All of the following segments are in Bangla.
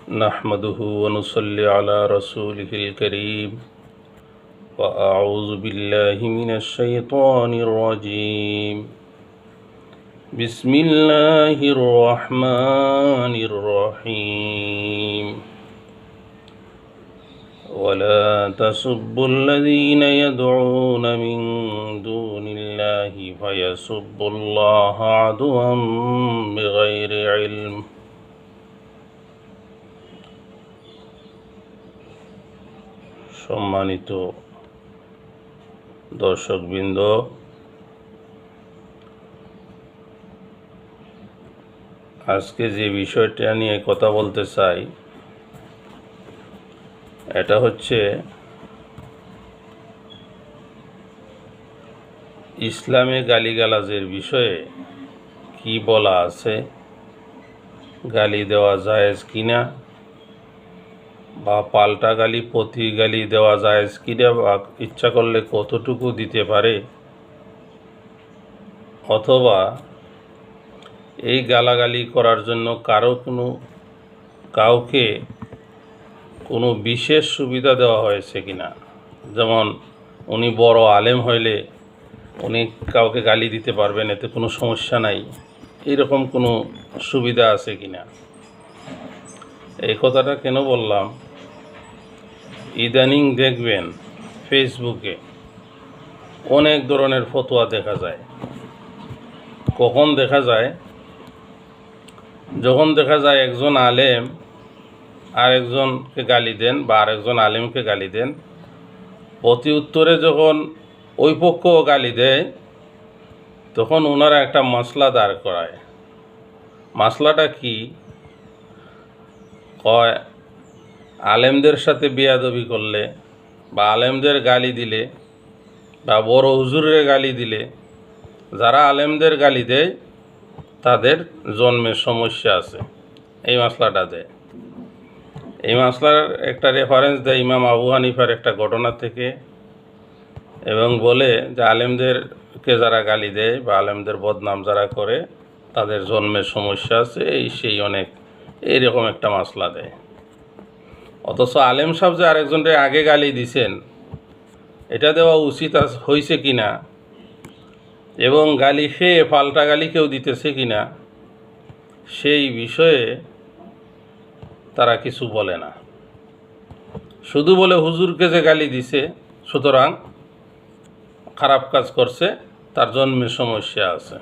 नहमदुहु व नुसल्ली अला रसूलिहिल करीम व अऊज़ु बिल्लाहि मिनश शैतानिर रजीम। बिस्मिल्लाहिर रहमानिर रहीम। वला तसुब्बुल्लज़ीना यदऊना मिन दूनिल्लाहि फयसुब्बुल्लाह अदुव्वन बिगैरि इल्म। সম্মানিত দর্শকবৃন্দ, আজকে যে বিষয়টা নিয়ে কথা বলতে চাই এটা হচ্ছে ইসলামে গালিগালাজের বিষয়ে কি বলা আছে, গালি দেওয়া জায়েজ কিনা, বা পাল্টা গালি প্রতি গালি দেওয়া জায়েজ কিনা, বা ইচ্ছা করলে কতটুকু দিতে পারে, অথবা এই গালাগালি করার জন্য কাউকে কোনো বিশেষ সুবিধা দেওয়া হয়েছে কিনা। যেমন উনি বড় আলেম হইলে উনি কাউকে গালি দিতে পারবেন, এতে কোনো সমস্যা নাই, এরকম কোনো সুবিধা আছে কিনা। এই কথাটা কেন বললাম, ইদানিং দেখবেন ফেসবুকে অনেক ধরনের ফতোয়া দেখা যায়। কখন দেখা যায়? যখন দেখা যায় একজন আলেম আরেকজনকে গালি দেন বা আরেকজন আলেমকে গালি দেন, প্রতি উত্তরে যখন ওই পক্ষ গালি দেয় তখন ওনারা একটা মাসলা দাঁড় করায়। মাসলাটা কি? কয় আলেমদের সাথে বেয়াদবি করলে বা আলেমদের গালি দিলে বা বড় হুজুরের গালি দিলে, যারা আলেমদের গালি দেয় তাদের জন্মের সমস্যা আছে, এই মাসলাটা দেয়। এই মাসলার একটা রেফারেন্স দেয় ইমাম আবু হানিফার একটা ঘটনা থেকে, এবং বলে যে আলেমদেরকে যারা গালি দেয় বা আলেমদের বদনাম যারা করে তাদের জন্মের সমস্যা আছে, সেই অনেক এইরকম একটা মাসলা দেয়। অথচ আলেম সাহেব যে আরেকজনকে আগে গালি দিছেন, এটা দেওয়া উচিত হয়েছে কিনা, এবং গালি খেয়ে পাল্টা গালি কেউ দিতেছে কিনা, সেই বিষয়ে তারা কিছু বলে না। শুধু বলে হুজুরকে যে গালি দিছে সুতরাং খারাপ কাজ করছে, তার জন্মের সমস্যা আছে।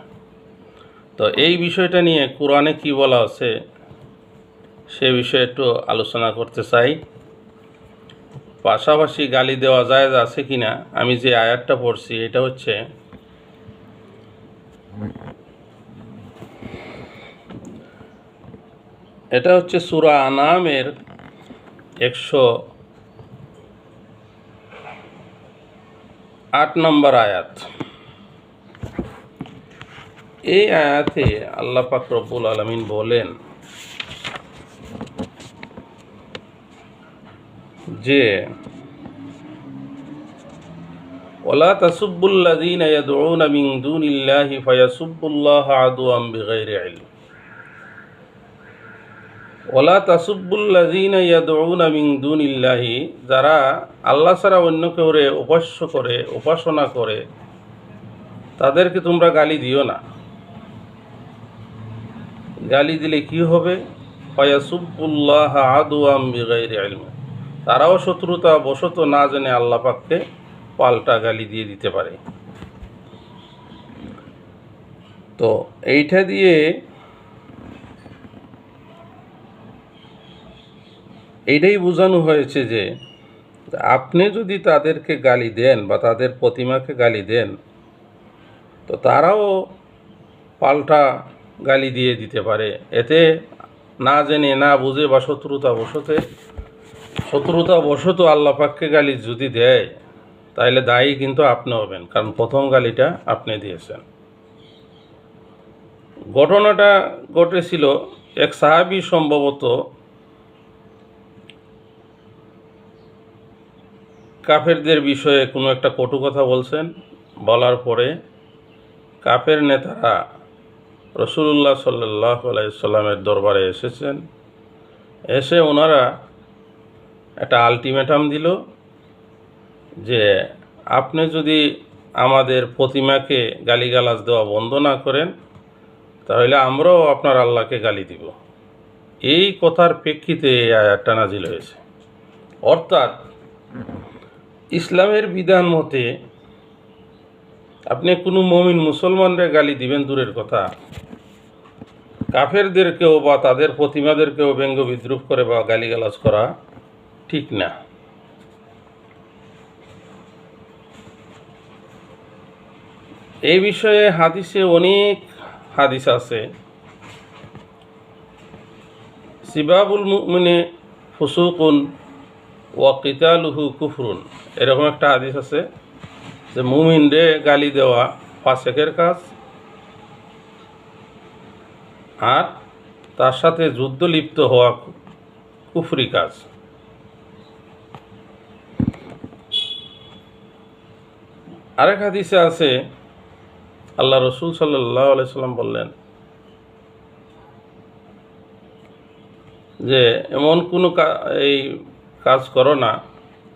তো এই বিষয়টা নিয়ে কোরআনে কি বলা আছে সে বিষয়ে একটু আলোচনা করতে চাই। পাশাপাশি গালি দেওয়া জায়েজ আছে কিনা, আমি যে আয়াতটা পড়ছি এটা হচ্ছে সূরা আনামের 108 নম্বর আয়াত। এই আয়াতে আল্লাহ পাক রব্বুল আলামিন বলেন যে ওয়ালা তাসুব্বুল্লাযীনা ইয়াদউনা মিন দুনিল্লাহি ফায়াসুব্বুল্লাহা আদুওয়ান বিগাইরি ইলম। ওয়ালা তাসুব্বুল্লাযীনা ইয়াদউনা মিন দুনিল্লাহি, যারা আল্লাহ ছাড়া অন্য কেউরে উপাসনা করে তাদেরকে তোমরা গালি দিও না। গালি দিলে কি হবে? ফায়াসুব্বুল্লাহা আদুওয়ান বিগাইরি ইলম, তারাও শত্রুতা বশত না জেনে আল্লাহ পাককে পাল্টা গালি দিয়ে দিতে পারে। তো এইটা দিয়ে এইটাই বোঝানো হয়েছে যে আপনি যদি তাদেরকে গালি দেন বা তাদের প্রতিমাকে গালি দেন, তো তারাও পাল্টা গালি দিয়ে দিতে পারে। এতে না জেনে না বুঝে বা শত্রুতা বশত আল্লাহ পাককে গালি যদি দেয়, তাহলে দায়ী কিন্তু আপনি হবেন, কারণ প্রথম গালিটা আপনি দিয়েছেন। ঘটনাটা ঘটেছিল, এক সাহাবী সম্ভবত কাফেরদের বিষয়ে কোনো একটা কটু কথা বলছেন, বলার পরে কাফের নেতারা রাসূলুল্লাহ সাল্লাল্লাহু আলাইহি সাল্লামের দরবারে এসেছেন এসে ওনারা একটা আলটিমেটাম দিল যে আপনি যদি আমাদের প্রতিমাকে গালিগালাজ দেওয়া বন্ধ না করেন তাহলে আমরাও আপনার আল্লাহকে গালি দিব। এই কথার প্রেক্ষিতে এই আয়াতটা নাজিল হয়েছে। অর্থাৎ ইসলামের বিধান মতে আপনি কোনো মুমিন মুসলমানরা গালি দিবেন দূরের কথা, কাফেরদেরকেও বা তাদের প্রতিমাদেরকেও ব্যঙ্গ বিদ্রুপ করে বা গালিগালাজ করা ঠিক না। এই বিষয়ে হাদিসে অনেক হাদিস আছে। সিবাবুল মুমিনে ফুসুকুন ওয়া কিতালুহু কুফরুন, এরকম একটা হাদিস আছে যে মুমিনরে গালি দেওয়া ফাসেকের কাজ, আর তার সাথে যুদ্ধ লিপ্ত হওয়া কুফরি কাজ। আরেক হাদিসে আছে আল্লাহ রসুল সাল্লাল্লাহু আলাইহি সাল্লাম বললেন যে এমন কোনো এই কাজ করো না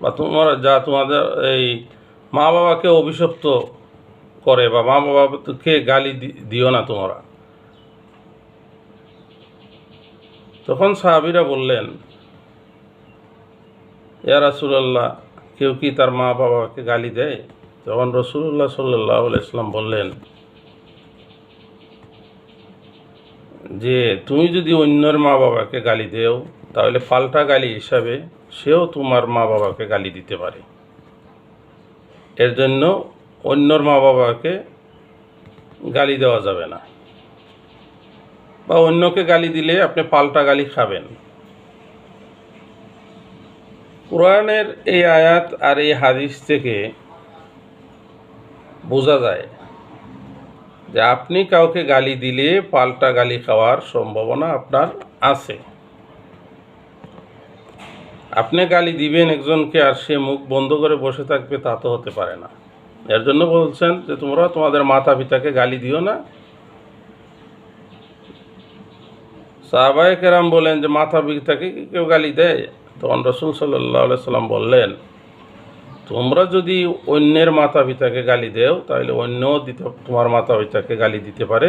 বা তোমরা যা তোমাদের এই মা বাবাকে অভিশপ্ত করে বা মা বাবাকে গালি দিও না তোমরা। তখন সাহাবীরা বললেন, ইয়া রাসূলুল্লাহ, কেউ কি তার মা বাবাকে গালি দেয়? তখন রাসূলুল্লাহ সাল্লাল্লাহু আলাইহি সাল্লাম বললেন যে তুমি যদি অন্যের মা বাবাকে গালি দেও তাহলে পাল্টা গালি হিসাবে সেও তোমার মা বাবাকে গালি দিতে পারে। এর জন্য অন্যর মা বাবাকে গালি দেওয়া যাবে না, বা অন্যকে গালি দিলে আপনি পাল্টা গালি খাবেন। কোরআনের এই আয়াত আর এই হাদিস থেকে বোঝা যায় যে আপনি কাউকে গালি দিলে পাল্টা গালি খাওয়ার সম্ভাবনা আপনার আছে। আপনি গালি দিবেন একজনকে আর সে মুখ বন্ধ করে বসে থাকবে, তা তো হতে পারে না। এর জন্য বলছেন যে তোমরা তোমাদের মাতা পিতাকে গালি দিও না। সাহাবায়ে কেরাম বলেন যে মাতা পিতাকে কি কেউ গালি দেয়? তখন রাসূল সাল্লাল্লাহু আলাইহি সাল্লাম বললেন, তোমরা যদি অন্যের মাতা পিতাকে গালি দেও তাহলে অন্যও তোমার মাতা পিতাকে গালি দিতে পারে,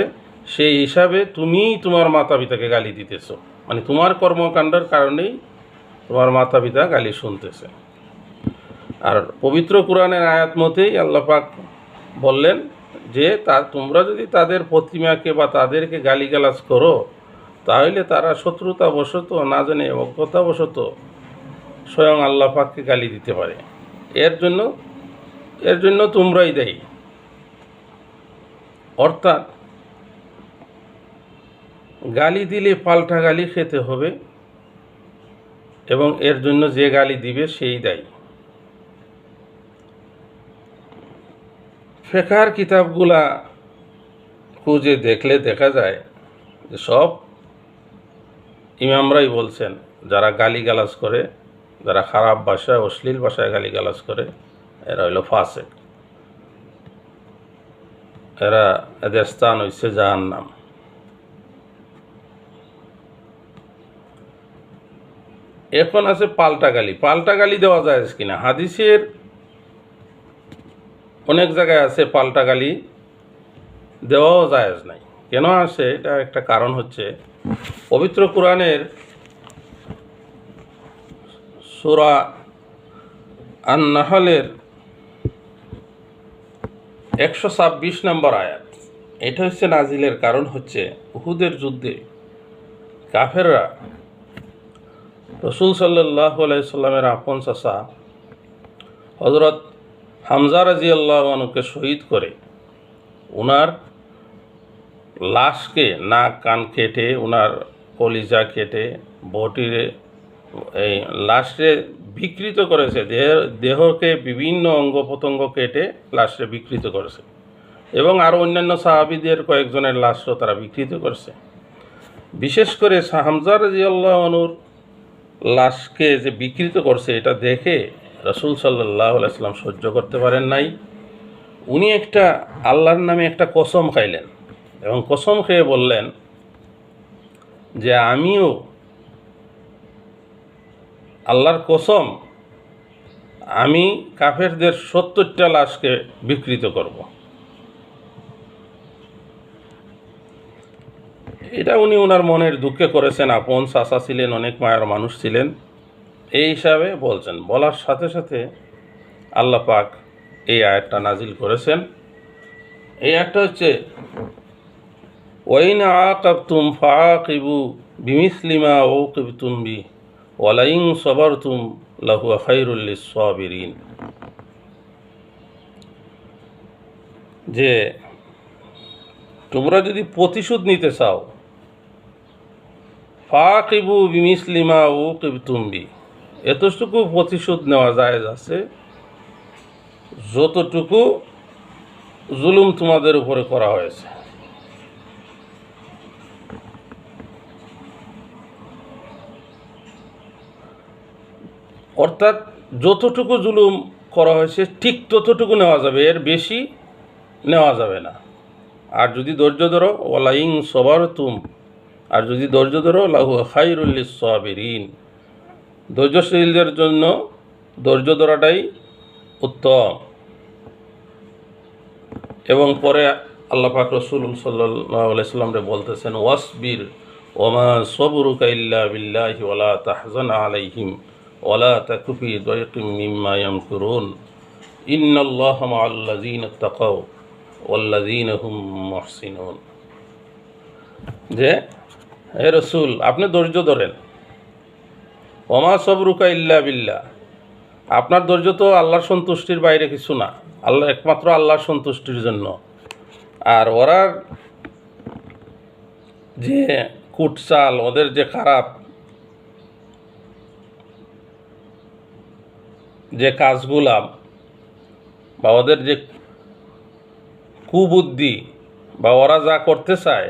সেই হিসাবে তুমি তোমার মাতা পিতাকে গালি দিতেছো, মানে তোমার কর্মকাণ্ডের কারণেই তোমার মাতা পিতা গালি শুনতেছে। আর পবিত্র কোরআনের আয়াত মতেই আল্লাহ পাক বললেন যে তোমরা যদি তাদের প্রতিমাকে বা তাদেরকে গালিগালাজ করো তাহলে তারা শত্রুতাবশত, না জানে অজ্ঞতাবশত স্বয়ং আল্লাহ পাককে গালি দিতে পারে। এর জন্য তোমরাই দায়ী। অর্থাৎ গালি দিলে পাল্টা গালি খেতে হবে এবং এর জন্য যে গালি দিবে সেই দায়ী। ফিকহের কিতাবগুলা খুঁজে দেখলে দেখা যায় যে সব ইমামরাই বলছেন যারা গালিগালাজ করে, যারা খারাপ ভাষায় অশ্লীল ভাষায় গালিগালাজ করে, এরা হইল ফাসিক, এদের স্থান হচ্ছে জাহান্নাম। এখন আছে পাল্টা গালি। পাল্টা গালি দেওয়া যায় কিনা? হাদিসের অনেক জায়গায় আছে পাল্টা গালি দেওয়াও জায়েজ নাই। কেন আছে? এটা একটা কারণ হচ্ছে পবিত্র কোরআনের সূরা আন-নাহলের 126 নম্বর আয়াত। এটা হচ্ছে নাজিলের কারণ হচ্ছে উহুদের যুদ্ধে কাফেররা রাসূল সাল্লাল্লাহু আলাইহি সাল্লামের আপন চাচা হযরত হামজা রাদিয়াল্লাহু আনহুকে শহীদ করে ওনার লাশকে নাক কান কেটে, ওনার কলিজা কেটে, বটিরে এই লাশে বিকৃত করেছে, দেহকে বিভিন্ন অঙ্গ প্রত্যঙ্গ কেটে লাশে বিকৃত করেছে এবং আরও অন্যান্য সাহাবীদের কয়েকজনের লাশও তারা বিকৃত করেছে। বিশেষ করে হামজা রাদিয়াল্লাহু আনহুর লাশকে যে বিকৃত করছে এটা দেখে রাসূল সাল্লাল্লাহু আলাইহি সাল্লাম সহ্য করতে পারেন নাই। উনি একটা আল্লাহর নামে একটা কসম খাইলেন এবং কসম খেয়ে বললেন যে আমিও আল্লাহর কসম, আমি কাফেরদের 70টা লাশকে বিকৃত করব। এটা উনি ওনার মনের দুঃখে করেছেন। আপন চাচা ছিলেন, অনেক মায়ের মানুষ ছিলেন, এই হিসাবে বলছেন। বলার সাথে সাথে আল্লাহ পাক এই আয়াতটা নাজিল করেছেন। এই আয়াতটা হচ্ছে ওয়াইন আকাবতুম ফাআকিবু বিমিসলি মা উকিবতুম বি ওয়ালাইন সাবারতুম লাহুয়া খায়রুল লিস-সাবিরিন। যে তোমরা যদি প্রতিশোধ নিতে চাও, ফাআকিবু বিমিসলি মা উকিবতুম বি, এতটুকু প্রতিশোধ নেওয়া জায়েজ আছে যতটুকু জুলুম তোমাদের উপরে করা হয়েছে। অর্থাৎ যতটুকু জুলুম করা হয়েছে ঠিক ততটুকু নেওয়া যাবে, এর বেশি নেওয়া যাবে না। আর যদি ধৈর্য ধরো, ওয়ালাইন সবারতুম, আর যদি ধৈর্য ধরো, লাহু খায়রুল লিস-সাবিরিন, ধৈর্যশীলদের জন্য ধৈর্য ধরাটাই উত্তম। এবং পরে আল্লাহ পাক রাসূল সাল্লাল্লাহু আলাইহি সাল্লামকে বলতেছেন, ওয়াসবির ওমা সবরুকা ইল্লা বিল্লাহি ওয়ালা তাহজান আলাইহিম ওয়ালা তাকু ফি দায়কিম মিম্মা ইয়ামকুরুন ইন্নাল্লাহা মাআল্লাযীনা তাকাও ওয়াল্লাযীনা হুম মুহসিনুন। যে হে রাসূল, আপনি ধৈর্য ধরেন। ওমা সবরুকা ইল্লা বিল্লাহ, আপনার ধৈর্য তো আল্লাহর সন্তুষ্টির বাইরে কিছু না, আল্লাহ একমাত্র আল্লাহর সন্তুষ্টির জন্য। আর ওরা যে কুটচাল, ওদের যে খারাপ যে কাজগুলা বা ওদের যে কুবুদ্ধি বা ওরা যা করতে চায়,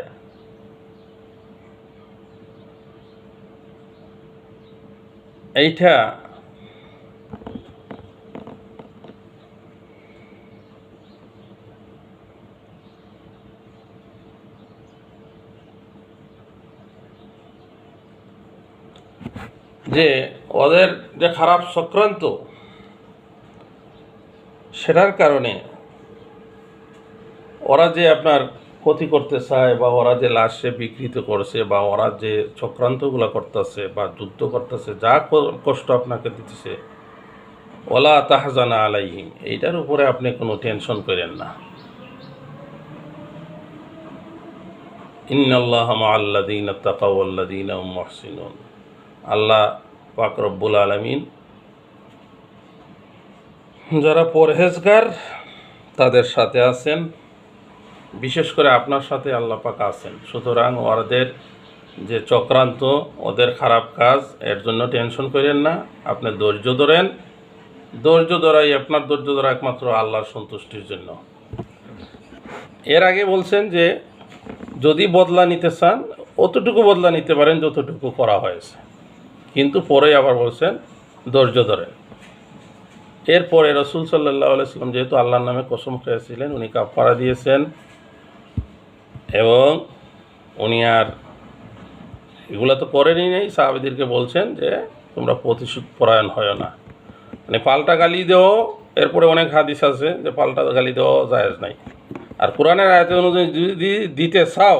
এইটা যে ওদের যে খারাপ চক্রান্ত, সেটার কারণে ওরা যে আপনার ক্ষতি করতে চায় বা ওরা যে লাশে বিকৃত করছে বা ওরা যে চক্রান্তগুলো করতেছে বা যুদ্ধ করতেছে, যা কষ্ট আপনাকে দিতেছে, ওলা তাহজানা আলাইহিম, এইটার উপরে আপনি কোনো টেনশন করেন না। ইন্নাল্লাহা মাআল্লাযীনা তাকাও ওয়াল্লাযীনা হুম মুহসিনুন। আল্লাহ পাক রব্বুল আলামিন যারা পরহেজগার তাদের সাথে আছেন, বিশেষ করে আপনার সাথে আল্লাহ পাক আছেন। সুতরাং ওদের যে চক্রান্ত, ওদের খারাপ কাজ, এর জন্য টেনশন করেন না, আপনি ধৈর্য ধরেন। ধৈর্য ধরাই, আপনার ধৈর্য ধরা একমাত্র আল্লাহর সন্তুষ্টির জন্য। এর আগে বলছেন যে যদি বদলা নিতে চান, অতটুকু বদলা নিতে পারেন যতটুকু করা হয়েছে, কিন্তু পরে আবার বলছেন ধৈর্য ধরেন। এরপরে রাসূল সাল্লাল্লাহু আলাইহি সাল্লাম যেহেতু আল্লাহর নামে কসম খেয়েছিলেন, উনি কাফারা দিয়েছেন এবং উনি আর এগুলো তো করেনই নেই। সাহাবীদেরকে বলছেন যে তোমরা প্রতিশোধ পরায়ণ হয় না, মানে পাল্টা গালি দেওয়া। এরপরে অনেক হাদিস আছে যে পাল্টা গালি দেওয়া জায়েজ নাই। আর কোরআনের আয়াত অনুযায়ী যদি দিতে চাও,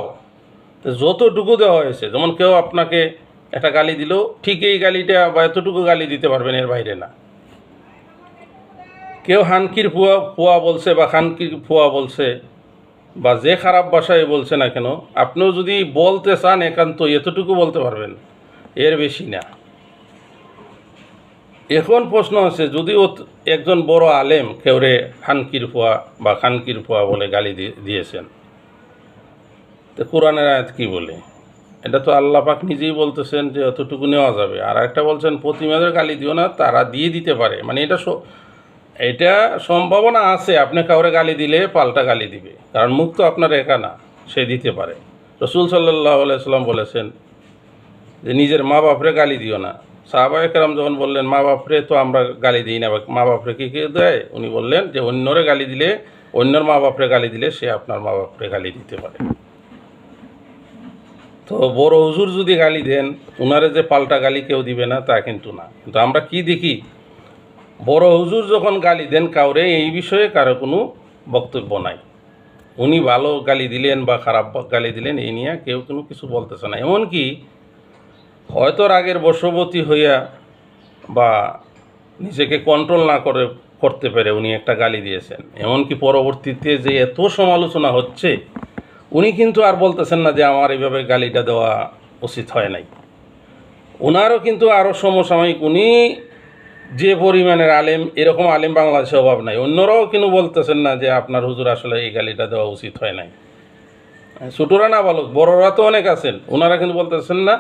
তো যতটুকু দেওয়া হয়েছে, যেমন কেউ আপনাকে একটা গালি দিল, ঠিক এই গালিটা বা এতটুকু গালি দিতে পারবেন, এর বাইরে না। কেউ হানকির ফুয়া বলছে বা খানকির ফুয়া বলছে বা যে খারাপ ভাষায় বলছে না কেন, আপনিও যদি বলতে চান একান্ত এতটুকু বলতে পারবেন, এর বেশি না। এখন প্রশ্ন আছে, যদি একজন বড় আলেম কেউরে হানকির ফুয়া বা খানকির ফুয়া বলে গালি দিয়েছেন, তো কোরআনের আয়াত কি বলে? এটা তো আল্লাহ পাক নিজেই বলতেছেন যে এতটুকু নেওয়া যাবে। আর একটা বলছেন প্রতিমাদের গালি দিও না, তারা দিয়ে দিতে পারে, মানে এটা সম্ভাবনা আছে আপনি কাউরে গালি দিলে পাল্টা গালি দিবে, কারণ মুখ তো আপনার একা না, সে দিতে পারে। রাসূল সাল্লাল্লাহু আলাইহি সাল্লাম বলেছেন যে নিজের মা বাপরে গালি দিও না। সাহাবায়ে কেরাম যখন বললেন মা বাপরে তো আমরা গালি দিই না, মা বাপরে কি কে দেয়? উনি বললেন যে অন্যরে গালি দিলে, অন্যর মা বাপরে গালি দিলে সে আপনার মা বাপরে গালি দিতে পারে। তো বড় হুজুর যদি গালি দেন, উনারে যে পাল্টা গালি কেউ দিবে না তা কিন্তু না। কিন্তু আমরা কি দেখি, বড় হুজুর যখন গালি দেন কাউরে, এই বিষয়ে কারো কোনো বক্তব্য নাই। উনি ভালো গালি দিলেন বা খারাপ গালি দিলেন এই নিয়ে কেউ কোনো কিছু বলতেছে না। এমনকি হয়তো রাগের বশবর্তী হইয়া বা নিজেকে কন্ট্রোল না করতে পেরে উনি একটা গালি দিয়েছেন, এমনকি পরবর্তীতে যে এত সমালোচনা হচ্ছে, উনি কিন্তু আর বলতেছেন না যে আমার এইভাবে গালিটা দেওয়া উচিত হয় নাই। ওনারও কিন্তু আরও সমসাময়িক, উনি যে পরিমাণের আলেম, এরকম আলেম বাংলাদেশে অভাব নাই, অন্যরাও কিন্তু বলতেছেন না যে আপনার হুজুর আসলে এই গালিটা দেওয়া উচিত হয় নাই। ছোটরা না বলো, বড়রা তো অনেক আছেন, ওনারা কিন্তু বলতেছেন না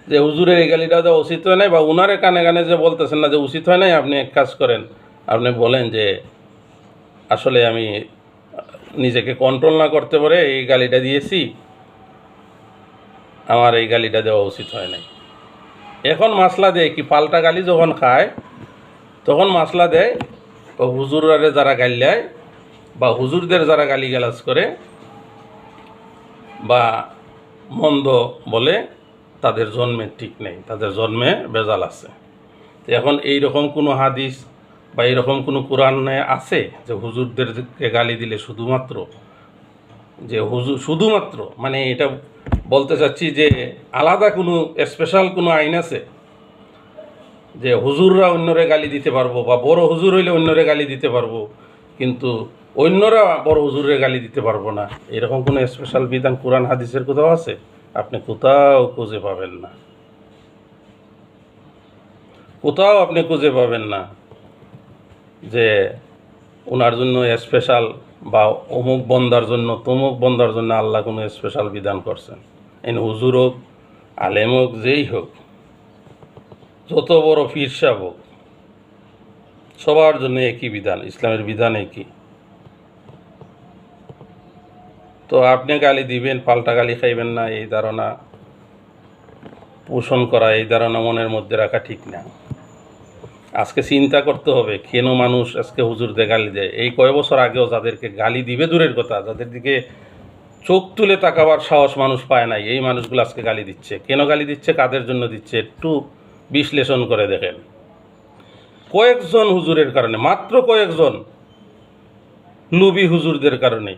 যে হুজুরের এই গালিটা দেওয়া উচিত হয় নাই, বা উনারে কানে কানে যে বলতেছেন না যে উচিত হয় নাই। আপনি এক কাজ করেন, আপনি বলেন যে আসলে আমি নিজেকে কন্ট্রোল না করতে পারে এই গালিটা দিয়েছি, আমার এই গালিটা দেওয়া উচিত হয় নাই। এখন মাসলা দেয় কি, পাল্টা গালি যখন খায় তখন মাসলা দেয় হুজুরারে যারা গালি দেয় বা হুজুরদের যারা গালি গালাজ করে বা মন্দ বলে, তাদের জন্মের ঠিক নেই, তাদের জন্মে বেজাল আছে। তো এখন এইরকম কোনো হাদিস বা এইরকম কোনো কোরআনে আছে যে হুজুরদেরকে গালি দিলে শুধুমাত্র যে শুধুমাত্র মানে এটা বলতে চাচ্ছি যে আলাদা কোনো স্পেশাল কোনো আইন আছে যে হুজুররা অন্যরে গালি দিতে পারবো, বা বড় হুজুর হইলে অন্যরে গালি দিতে পারবো, কিন্তু অন্যরা বড় হুজুরে গালি দিতে পারবো না, এরকম কোনো স্পেশাল বিধান কোরআন হাদিসের কোথাও আছে? আপনি কোথাও খুঁজে পাবেন না, কোথাও আপনি খুঁজে পাবেন না যে ওনার জন্য স্পেশাল বা অমুক বন্দার জন্য তমুক বন্দার জন্য আল্লাহ কোনো স্পেশাল বিধান করছেন। এই হুজুর হোক, আলেম হোক, যেই হোক, যত বড় পীর সাহেব হোক, সবার জন্য একই বিধান, ইসলামের বিধান একই। তো আপনি গালি দিবেন, পাল্টা গালি খাইবেন না, এই ধারণা পোষণ করা, এই ধারণা মনের মধ্যে রাখা ঠিক না। আজকে চিন্তা করতে হবে কেন মানুষ আজকে হুজুরদের গালি দেয়। এই কয় বছর আগেও যাদেরকে গালি দিবে দূরের কথা, যাদের দিকে চোখ তুলে তাকাবার সাহস মানুষ পায় নাই, এই মানুষগুলো আজকে গালি দিচ্ছে। কেন গালি দিচ্ছে, কাদের জন্য দিচ্ছে, একটু বিশ্লেষণ করে দেখেন। কয়েকজন হুজুরের কারণে, মাত্র কয়েকজন লুবি হুজুরদের কারণে,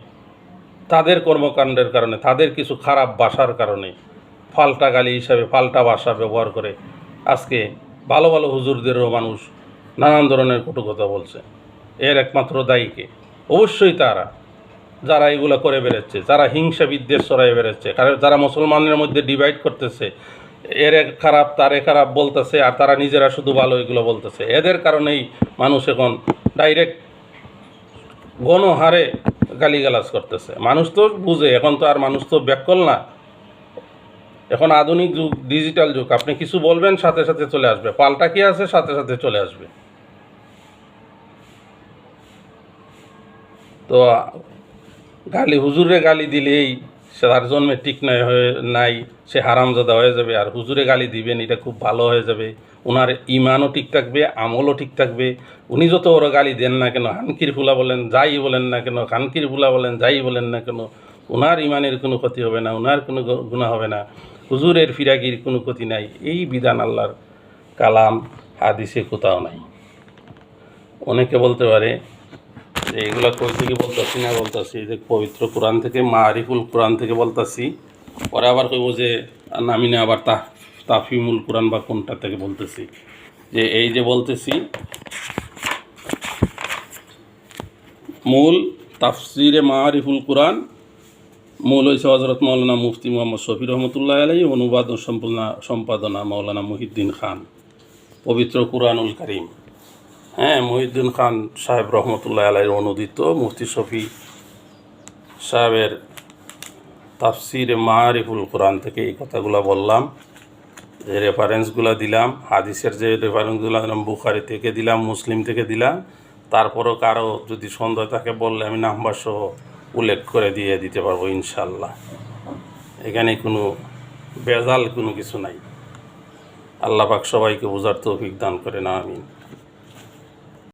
তাদের কর্মকাণ্ডের কারণে, তাদের কিছু খারাপ ভাষার কারণে, পাল্টা গালি হিসাবে পাল্টা ভাষা ব্যবহার করে আজকে ভালো ভালো হুজুরদেরও মানুষ নানান ধরনের কটু কথা বলছে। এর একমাত্র দায়ীকে অবশ্যই তারা, যারা এগুলো করে বেড়াচ্ছে, যারা হিংসা বিদ্বেষ ছড়াই বেড়াচ্ছে, কারণ যারা মুসলমানের মধ্যে ডিভাইড করতেছে, এর খারাপ তারে খারাপ বলতেছে, আর তারা নিজেরা শুধু ভালো এগুলো বলতেছে। এদের কারণেই মানুষ এখন ডাইরেক্ট গণহারে গালিগালাজ করতেছে। মানুষ তো বুঝে, এখন তো আর মানুষ তো ব্যাকল না, এখন আধুনিক যুগ, ডিজিটাল যুগ। আপনি কিছু বলবেন সাথে সাথে চলে আসবে, পাল্টা কি আছে সাথে সাথে চলে আসবে। তো গালি, হুজুরে গালি দিলেই সে তার জন্মে ঠিক নাই, সে হারামজাদা হয়ে যাবে। আর হুজুরে গালি দিবেন এটা খুব ভালো হয়ে যাবে, ওনার ইমানও ঠিক থাকবে, আমলও ঠিক থাকবে। উনি যত ওরা গালি দেন না কেন, হানকির ফুলা বলেন, যাই বলেন না কেন, খানকির ফুলা বলেন, যাই বলেন না কেন, ওনার ইমানের কোনো ক্ষতি হবে না, ওনার কোনো গুনাহ হবে না, হুজুরের ফিরাগির কোনো ক্ষতি নাই। এই বিধান আল্লাহর কালাম হাদিসে কোথাও নাই। অনেকে বলতে পারে যে এগুলো কই থেকে বলতেছি না, বলতেছি যে পবিত্র কোরআন থেকে, মারিফুল কোরআন থেকে বলতেছি। পরে আবার কইব যে নামি না, আবার তাফিমুল কোরআন বা কোনটা থেকে বলতেছি। যে এই যে বলতেছি, মূল তাফসিরে মারিফুল কোরআন, মূল হয়েছে হজরত মৌলানা মুফতি মোহাম্মদ শফি রহমতুল্লাহ আলাই, অনুবাদ ও সম্পাদনা মৌলানা মহিউদ্দিন খান, পবিত্র কুরআনুল কারীম। হ্যাঁ, মহিউদ্দিন খান সাহেব রহমতুল্লাহ আলাইয়ের অনুদিত মুফতি শফি সাহেবের তাফসিরে মারিফুল কোরআন থেকে এই কথাগুলো বললাম, যে রেফারেন্সগুলো দিলাম, হাদিসের যে রেফারেন্সগুলো দিলাম, বুখারি থেকে দিলাম, মুসলিম থেকে দিলাম। তারপরও কারো যদি সন্দেহ থাকে বললে আমি নাম্বার সহ উল্লেখ করে দিয়ে দিতে পারবো ইনশাল্লাহ। এখানে কোনো বেজাল কোনো কিছু নাই। আল্লাহ পাক সবাইকে বোঝার তৌফিক দান করেন, আমিন।